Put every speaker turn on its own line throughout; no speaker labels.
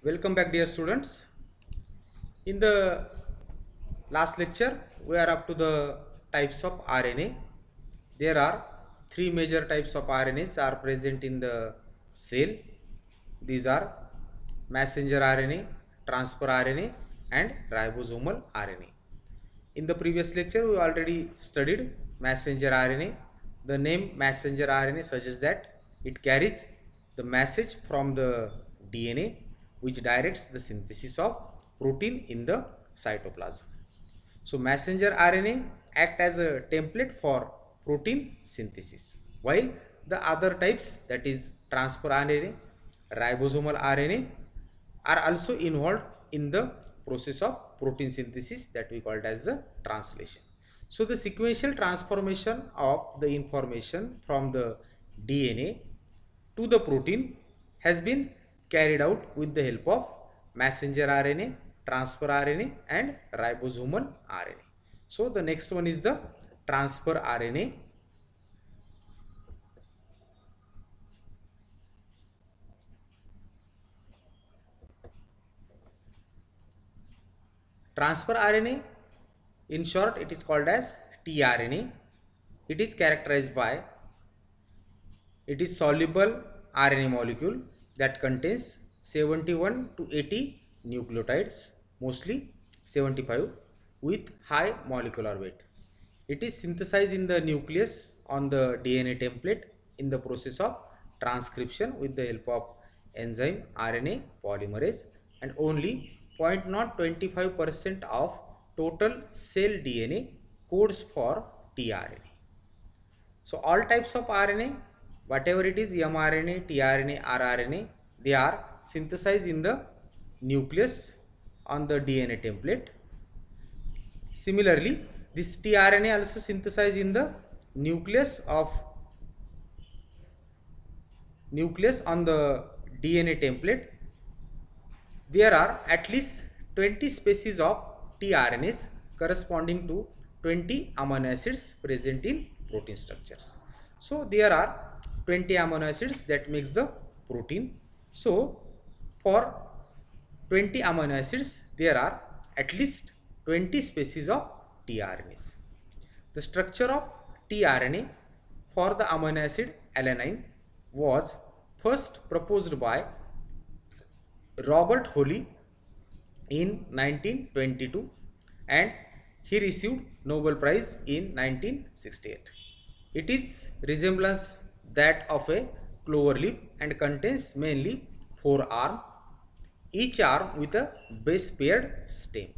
Welcome back, dear students. In the last lecture, we are up to the types of RNA. There are three major types of RNAs are present in the cell. These are messenger RNA, transfer RNA, and ribosomal RNA. In the previous lecture, we already studied messenger RNA. The name messenger RNA suggests that it carries the message from the DNA which directs the synthesis of protein in the cytoplasm. So messenger RNA act as a template for protein synthesis, while the other types, that is transfer RNA, ribosomal RNA, are also involved in the process of protein synthesis that we called as the translation. So the sequential transformation of the information from the DNA to the protein has been carried out with the help of messenger RNA, transfer RNA, and ribosomal RNA. So the next one is the transfer RNA. Transfer RNA, in short, it is called as tRNA. It is characterized by it is soluble RNA molecule that contains 71 to 80 nucleotides, mostly 75, with high molecular weight. It is synthesized in the nucleus on the DNA template in the process of transcription with the help of enzyme RNA polymerase, and only 0.025% of total cell DNA codes for tRNA. So all types of RNA, whatever it is, mRNA, tRNA, rRNA, they are synthesized in the nucleus on the DNA template. Similarly, this tRNA also synthesized in the nucleus on the DNA template. There are at least 20 species of tRNAs corresponding to 20 amino acids present in protein structures. So there are 20 amino acids that makes the protein. So for 20 amino acids, there are at least 20 species of tRNAs. The structure of tRNA for the amino acid alanine was first proposed by Robert Holly in 1922, and he received Nobel Prize in 1968. It is resemblance that of a clover leaf and contains mainly 4 arms, each arm with a base paired stem.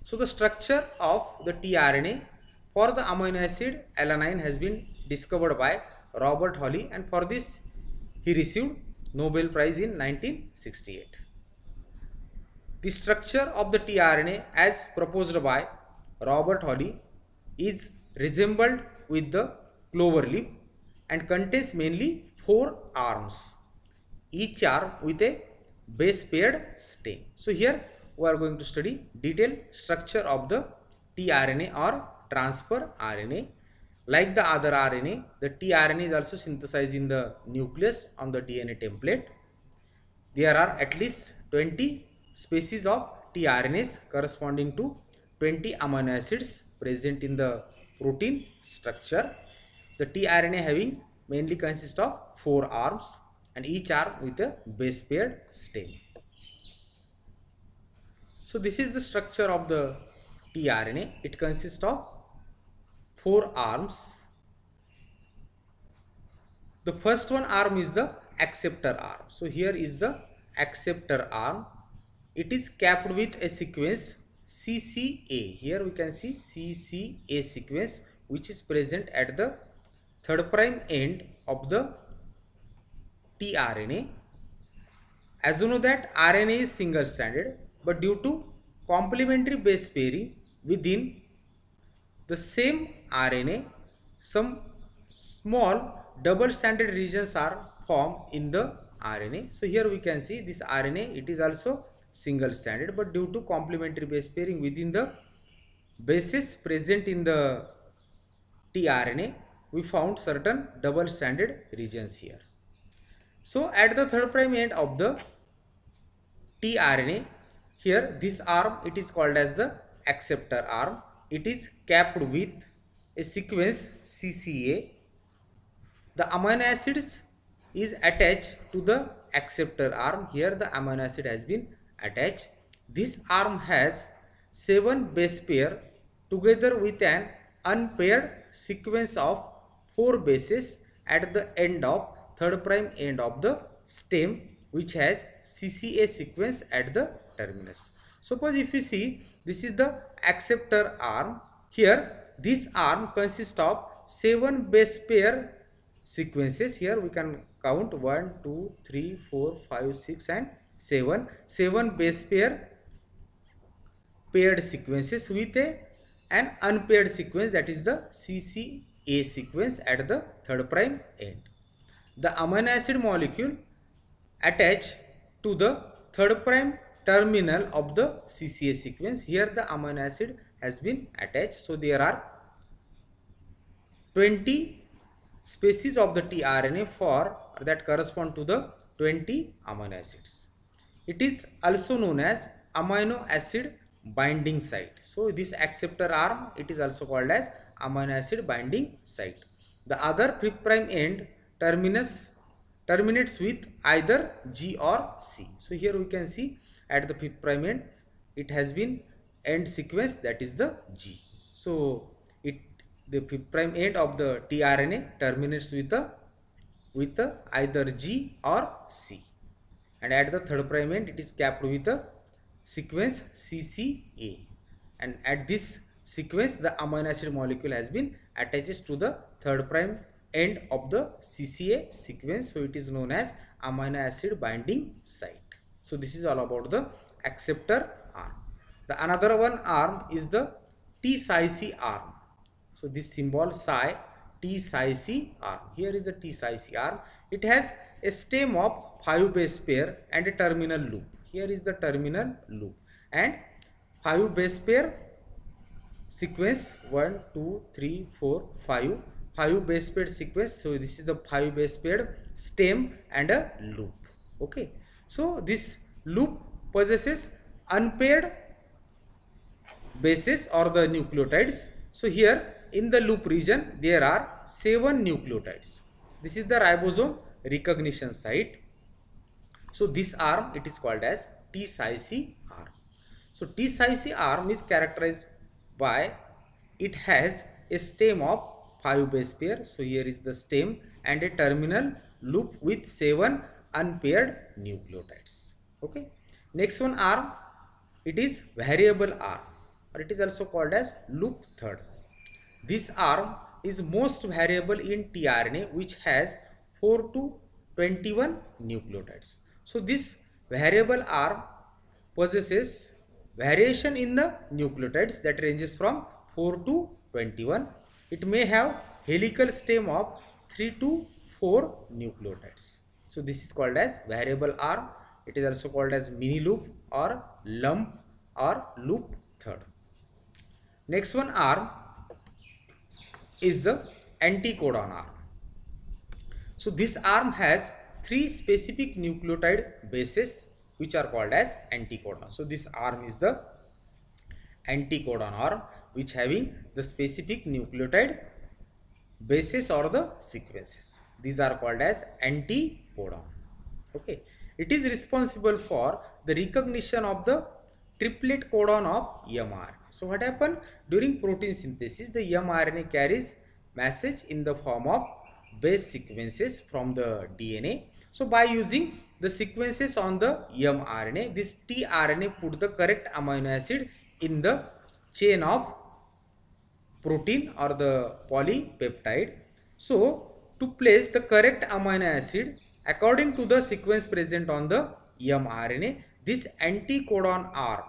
So the structure of the tRNA for the amino acid alanine has been discovered by Robert Holly, and for this he received Nobel Prize in 1968. The structure of the tRNA as proposed by Robert Holly is resembled with the clover leaf and contains mainly 4 arms, each arm with a base paired stem. So here we are going to study detailed structure of the tRNA or transfer RNA. Like the other RNA, the tRNA is also synthesized in the nucleus on the DNA template. There are at least 20 species of tRNAs corresponding to 20 amino acids present in the protein structure. The tRNA having mainly consists of 4 arms and each arm with a base paired stem. So this is the structure of the tRNA. It consists of 4 arms. The first one arm is the acceptor arm. So here is the acceptor arm. It is capped with a sequence CCA. Here we can see CCA sequence, which is present at the 3' end of the tRNA. As you know that RNA is single stranded, but due to complementary base pairing within the same RNA, some small double stranded regions are formed in the RNA. So here we can see this RNA, it is also single stranded, but due to complementary base pairing within the bases present in the tRNA, we found certain double stranded regions here. So at the 3' end of the tRNA. Here this arm, it is called as the acceptor arm. It is capped with a sequence CCA. The amino acids is attached to the acceptor arm. Here the amino acid has been attached. This arm has 7 base pair together with an unpaired sequence of 4 bases at the end of 3' end of the stem, which has CCA sequence at the terminus. Suppose if you see, this is the acceptor arm. Here this arm consists of 7 base pair sequences. Here we can count 1, 2, 3, 4, 5, 6 and 7. 7 base pair paired sequences with an unpaired sequence, that is the CCA sequence at the 3' end. The amino acid molecule attached to the 3' terminal of the CCA sequence. Here the amino acid has been attached. So there are 20 species of the tRNA that correspond to the 20 amino acids. It is also known as amino acid binding site. So this acceptor arm, it is also called as amino acid binding site. The other 5' end terminates with either G or C. So here we can see at the 5' end, it has been end sequence, that is the G. So the 5' end of the tRNA terminates with either G or C, and at the 3' end it is capped with the sequence CCA, and at this sequence the amino acid molecule has been attached to the 3' end of the CCA sequence. So it is known as amino acid binding site. So this is all about the acceptor arm. The another one arm is the T-Psi-C arm. So this symbol psi, T-Psi-C arm. Here is the T-Psi-C arm. It has a stem of 5 base pair and a terminal loop. Here is the terminal loop and 5 base pair sequence 1, 2, 3, 4, 5. 5 base pair sequence. So this is the 5 base pair stem and a loop. Okay. So this loop possesses unpaired bases or the nucleotides. So here in the loop region there are 7 nucleotides. This is the ribosome recognition site. So this arm, it is called as T-Psi-C arm. So T-Psi-C arm is characterized by it has a stem of 5 base pair. So here is the stem and a terminal loop with 7 unpaired nucleotides. Okay. Next one arm, it is variable arm, or it is also called as loop third. This arm is most variable in tRNA, which has 4 to 21 nucleotides. So this variable arm possesses variation in the nucleotides that ranges from 4 to 21. It may have helical stem of 3 to 4 nucleotides. So this is called as variable arm. It is also called as mini loop or lump or loop third. Next one arm is the anticodon arm. So this arm has 3 specific nucleotide bases which are called as anticodon. So this arm is the anticodon arm, which having the specific nucleotide bases or the sequences. These are called as anticodon. Okay. It is responsible for the recognition of the triplet codon of mRNA. So what happens during protein synthesis? The mRNA carries message in the form of base sequences from the DNA. So by using the sequences on the mRNA, this tRNA put the correct amino acid in the chain of protein or the polypeptide. So to place the correct amino acid according to the sequence present on the mRNA, this anticodon arm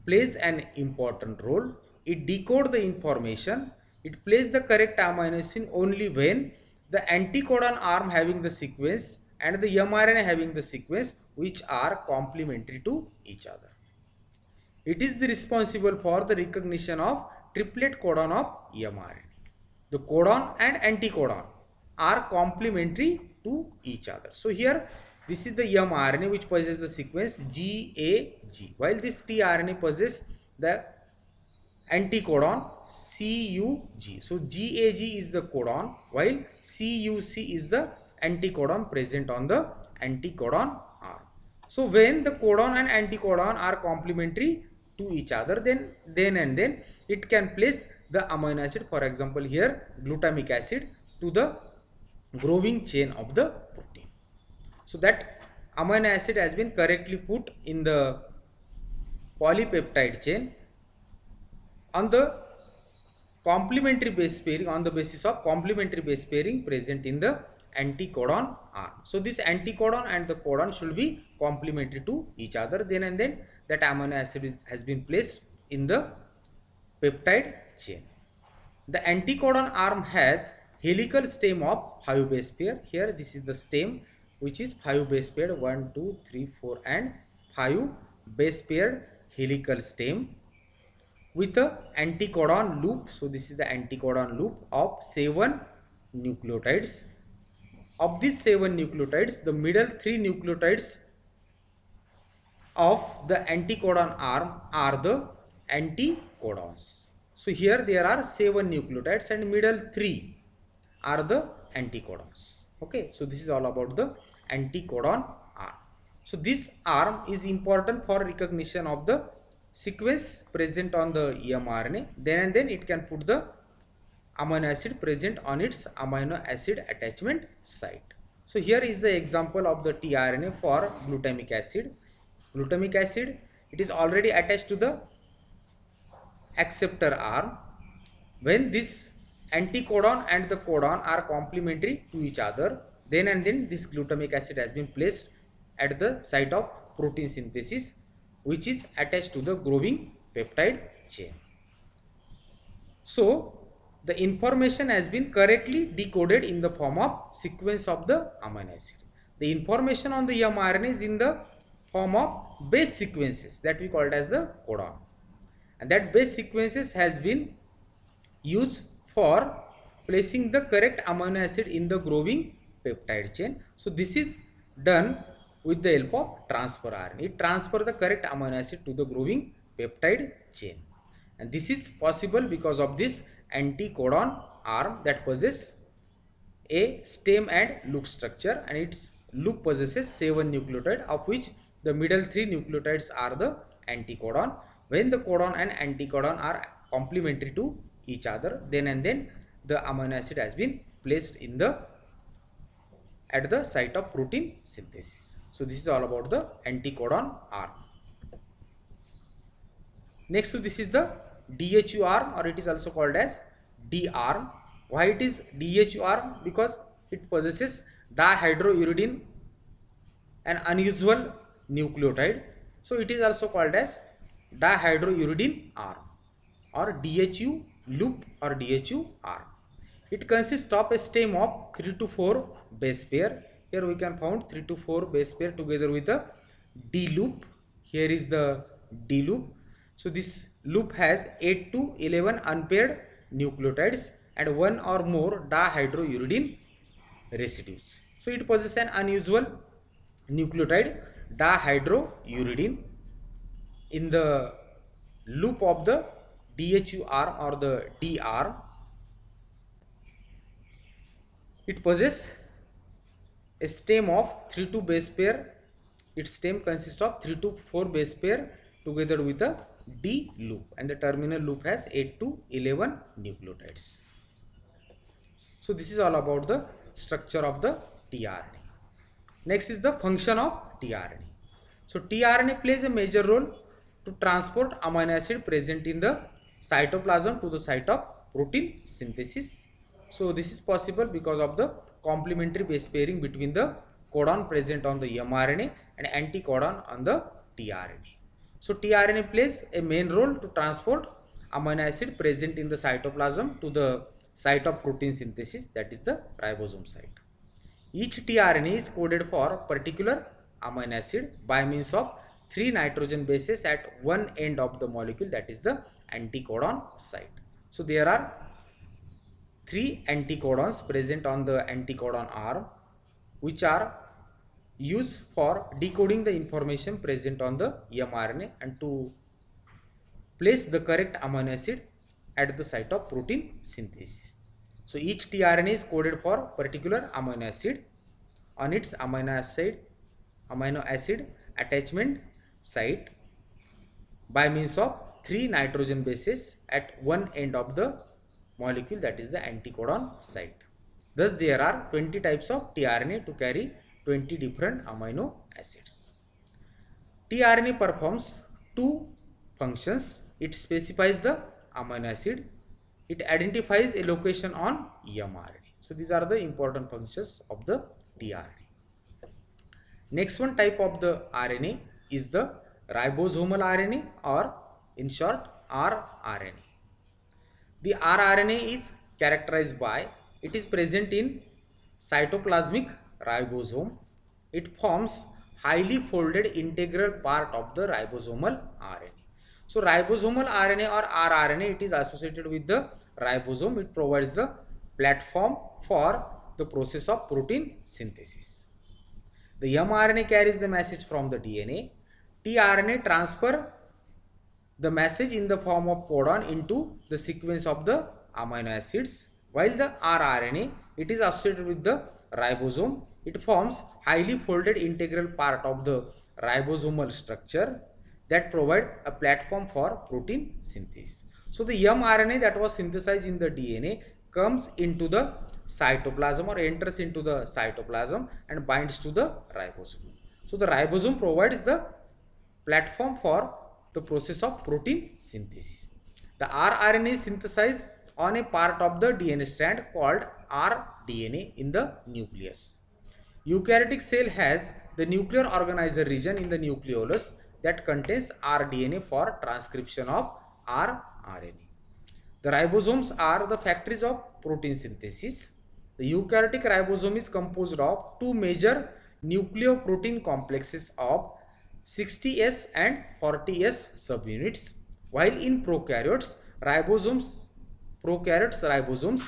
plays an important role. It decodes the information. It places the correct amino acid only when the anticodon arm having the sequence and the mRNA having the sequence which are complementary to each other. It is responsible for the recognition of triplet codon of mRNA. The codon and anticodon are complementary to each other. So here This is the mRNA which possesses the sequence GAG, while this tRNA possesses the anticodon CUG. So GAG is the codon, while CUC is the anticodon present on the anticodon arm. So when the codon and anticodon are complementary to each other, then it can place the amino acid, for example here glutamic acid, to the growing chain of the protein. So that amino acid has been correctly put in the polypeptide chain on the complementary base pairing, on the basis of complementary base pairing present in the anticodon arm. So this anticodon and the codon should be complementary to each other. Then that amino acid has been placed in the peptide chain. The anticodon arm has helical stem of 5 base pair. Here this is the stem which is 5 base pair, 1, 2, 3, 4 and 5 base paired helical stem with a anticodon loop. So this is the anticodon loop of 7 nucleotides. Of these 7 nucleotides, the middle 3 nucleotides of the anticodon arm are the anticodons. So here there are 7 nucleotides and middle 3 are the anticodons. Okay, so this is all about the anticodon arm. So this arm is important for recognition of the sequence present on the mRNA. Then it can put the amino acid present on its amino acid attachment site. So here is the example of the tRNA for glutamic acid. Glutamic acid, it is already attached to the acceptor arm. When this anticodon and the codon are complementary to each other, then this glutamic acid has been placed at the site of protein synthesis, which is attached to the growing peptide chain. So the information has been correctly decoded in the form of sequence of the amino acid. The information on the mRNA is in the form of base sequences that we call it as the codon, and that base sequences has been used for placing the correct amino acid in the growing peptide chain. So this is done with the help of transfer RNA. It transfers the correct amino acid to the growing peptide chain, and this is possible because of this anticodon arm that possesses a stem and loop structure, and its loop possesses 7 nucleotides, of which the middle 3 nucleotides are the anticodon. When the codon and anticodon are complementary to each other, then the amino acid has been placed in the at the site of protein synthesis. So this is all about the anticodon arm. Next to this is the DHU arm, or it is also called as D arm. Why it is DHU arm? Because it possesses dihydrouridine, an unusual nucleotide. So it is also called as dihydrouridine arm, or DHU loop, or DHU arm. It consists of a stem of 3 to 4 base pair. Here we can found 3 to 4 base pair together with a D loop. Here is the D loop. So this loop has 8 to 11 unpaired nucleotides and 1 or more dihydrouridine residues. So it possesses an unusual nucleotide dihydrouridine in the loop of the DHU arm, or the D arm. It possesses a stem of 3 to base pair. Its stem consists of 3 to 4 base pair together with a D loop, and the terminal loop has 8 to 11 nucleotides. So this is all about the structure of the tRNA. Next is the function of tRNA. So tRNA plays a major role to transport amino acid present in the cytoplasm to the site of protein synthesis. So this is possible because of the complementary base pairing between the codon present on the mRNA and anticodon on the tRNA. So tRNA plays a main role to transport amino acid present in the cytoplasm to the site of protein synthesis, that is the ribosome site. Each tRNA is coded for a particular amino acid by means of 3 nitrogen bases at one end of the molecule, that is the anticodon site. So there are 3 anticodons present on the anticodon arm, which are used for decoding the information present on the mRNA and to place the correct amino acid at the site of protein synthesis. So each tRNA is coded for particular amino acid on its amino acid attachment site by means of 3 nitrogen bases at one end of the molecule, that is the anticodon site. Thus there are 20 types of tRNA to carry 20 different amino acids. tRNA performs two functions. It specifies the amino acid. It identifies a location on mRNA. So these are the important functions of the tRNA. Next one type of the RNA is the ribosomal RNA, or in short rRNA. The rRNA is characterized by it is present in cytoplasmic ribosome. It forms highly folded integral part of the ribosomal RNA. So ribosomal RNA or rRNA, it is associated with the ribosome. It provides the platform for the process of protein synthesis. The mRNA carries the message from the DNA. tRNA transfer the message in the form of codon into the sequence of the amino acids, while the rRNA, it is associated with the ribosome. It forms highly folded integral part of the ribosomal structure that provide a platform for protein synthesis. So the mRNA that was synthesized in the DNA comes into the cytoplasm or enters into the cytoplasm and binds to the ribosome. So the ribosome provides the platform for the process of protein synthesis. The rRNA is synthesized on a part of the DNA strand called rDNA in the nucleus. Eukaryotic cell has the nuclear organizer region in the nucleolus that contains rDNA for transcription of rRNA. The ribosomes are the factories of protein synthesis. The eukaryotic ribosome is composed of two major nucleoprotein complexes of 60S and 40S subunits, while in prokaryotes ribosomes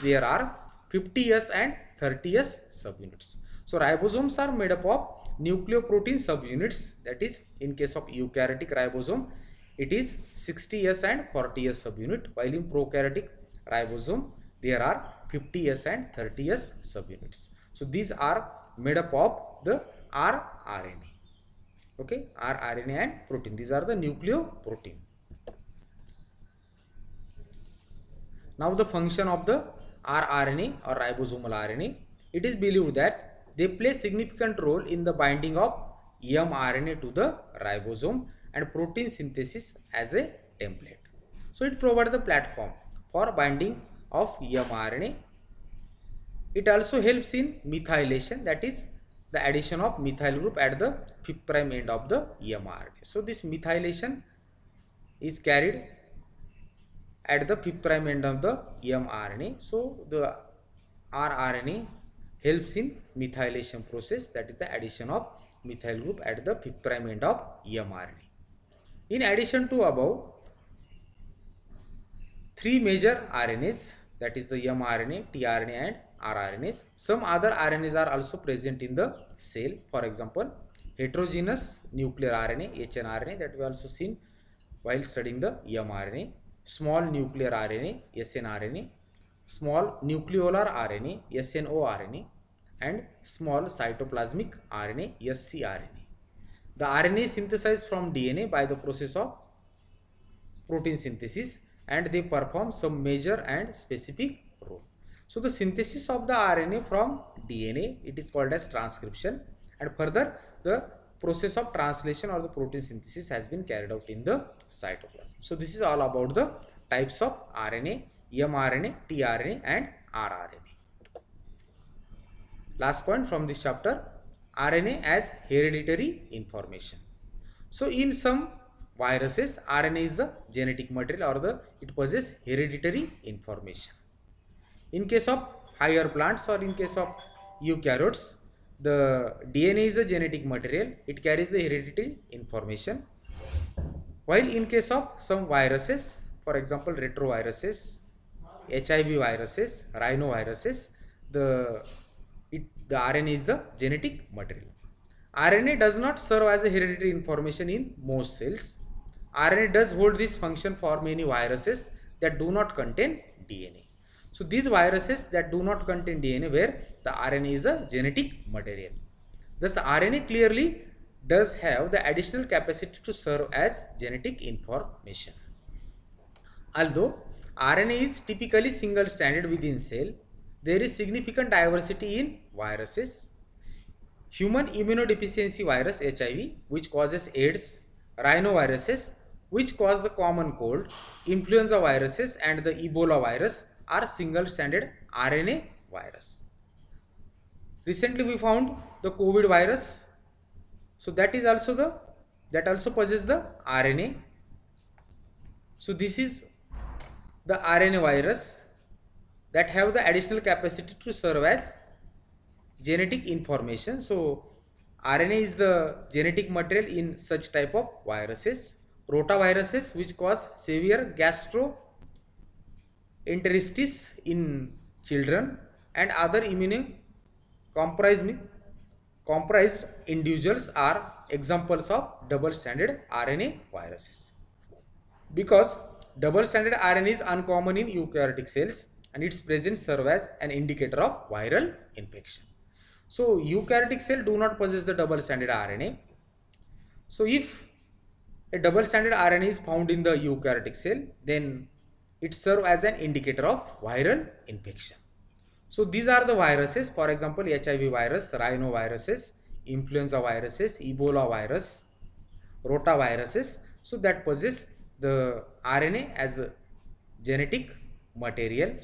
there are 50S and 30S subunits. So ribosomes are made up of nucleoprotein subunits, that is in case of eukaryotic ribosome it is 60S and 40S subunit, while in prokaryotic ribosome there are 50S and 30S subunits. So these are made up of the rRNA. Okay, rRNA and protein, these are the nucleoprotein. Now the function of the rRNA or ribosomal RNA, it is believed that they play significant role in the binding of mRNA to the ribosome and protein synthesis as a template. So it provides the platform for binding of mRNA. It also helps in methylation, that is the addition of methyl group at the 5' end of the mRNA. So this methylation is carried at the 5' end of the mRNA. So the rRNA helps in methylation process, that is the addition of methyl group at the 5' end of mRNA. In addition to above three major RNAs, that is the mRNA, tRNA and rRNAs, some other RNAs are also present in the cell. For example, heterogeneous nuclear RNA, hnRNA, that we also seen while studying the mRNA, small nuclear RNA, snRNA, small nucleolar RNA, snORNA, and small cytoplasmic RNA, scRNA. The RNA is synthesized from DNA by the process of protein synthesis, and they perform some major and specific role. So the synthesis of the RNA from DNA, it is called as transcription, and further the process of translation or the protein synthesis has been carried out in the cytoplasm. So this is all about the types of RNA, mRNA, tRNA and rRNA. Last point from this chapter, RNA as hereditary information. So in some viruses, RNA is the genetic material, or it possesses hereditary information. In case of higher plants or in case of eukaryotes, the DNA is a genetic material, it carries the hereditary information. While in case of some viruses, for example retroviruses, HIV viruses, rhinoviruses, the RNA is the genetic material. RNA does not serve as a hereditary information in most cells. RNA does hold this function for many viruses that do not contain DNA. So these viruses that do not contain DNA, where the RNA is a genetic material. Thus RNA clearly does have the additional capacity to serve as genetic information. Although RNA is typically single-stranded within cell, there is significant diversity in viruses. Human immunodeficiency virus HIV, which causes AIDS, rhinoviruses, which cause the common cold, influenza viruses, and the Ebola virus are single-stranded RNA virus. Recently, we found the COVID virus, so that also possesses the RNA. So this is the RNA virus that have the additional capacity to serve as genetic information. So RNA is the genetic material in such type of viruses. Rotaviruses, which cause severe gastroenteritis in children, and other compromised individuals are examples of double-stranded RNA viruses. Because double-stranded RNA is uncommon in eukaryotic cells, and its presence serves as an indicator of viral infection. So eukaryotic cell do not possess the double-stranded RNA. So if a double-stranded RNA is found in the eukaryotic cell, then it serves as an indicator of viral infection. So these are the viruses, for example, HIV virus, rhinoviruses, influenza viruses, Ebola virus, rotaviruses, so that possess the RNA as a genetic material,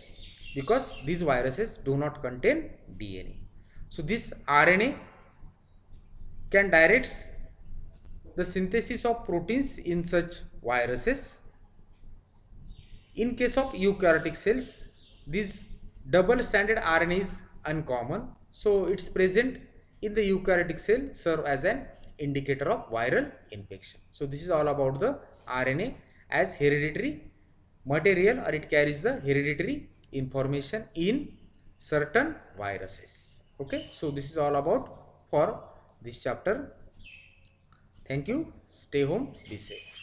because these viruses do not contain DNA. So this RNA can direct the synthesis of proteins in such viruses. In case of eukaryotic cells, this double-stranded RNA is uncommon, so it's present in the eukaryotic cell, serve as an indicator of viral infection. So this is all about the RNA as hereditary material, or it carries the hereditary information in certain viruses. Okay, so this is all about for this chapter. Thank you. Stay home, be safe.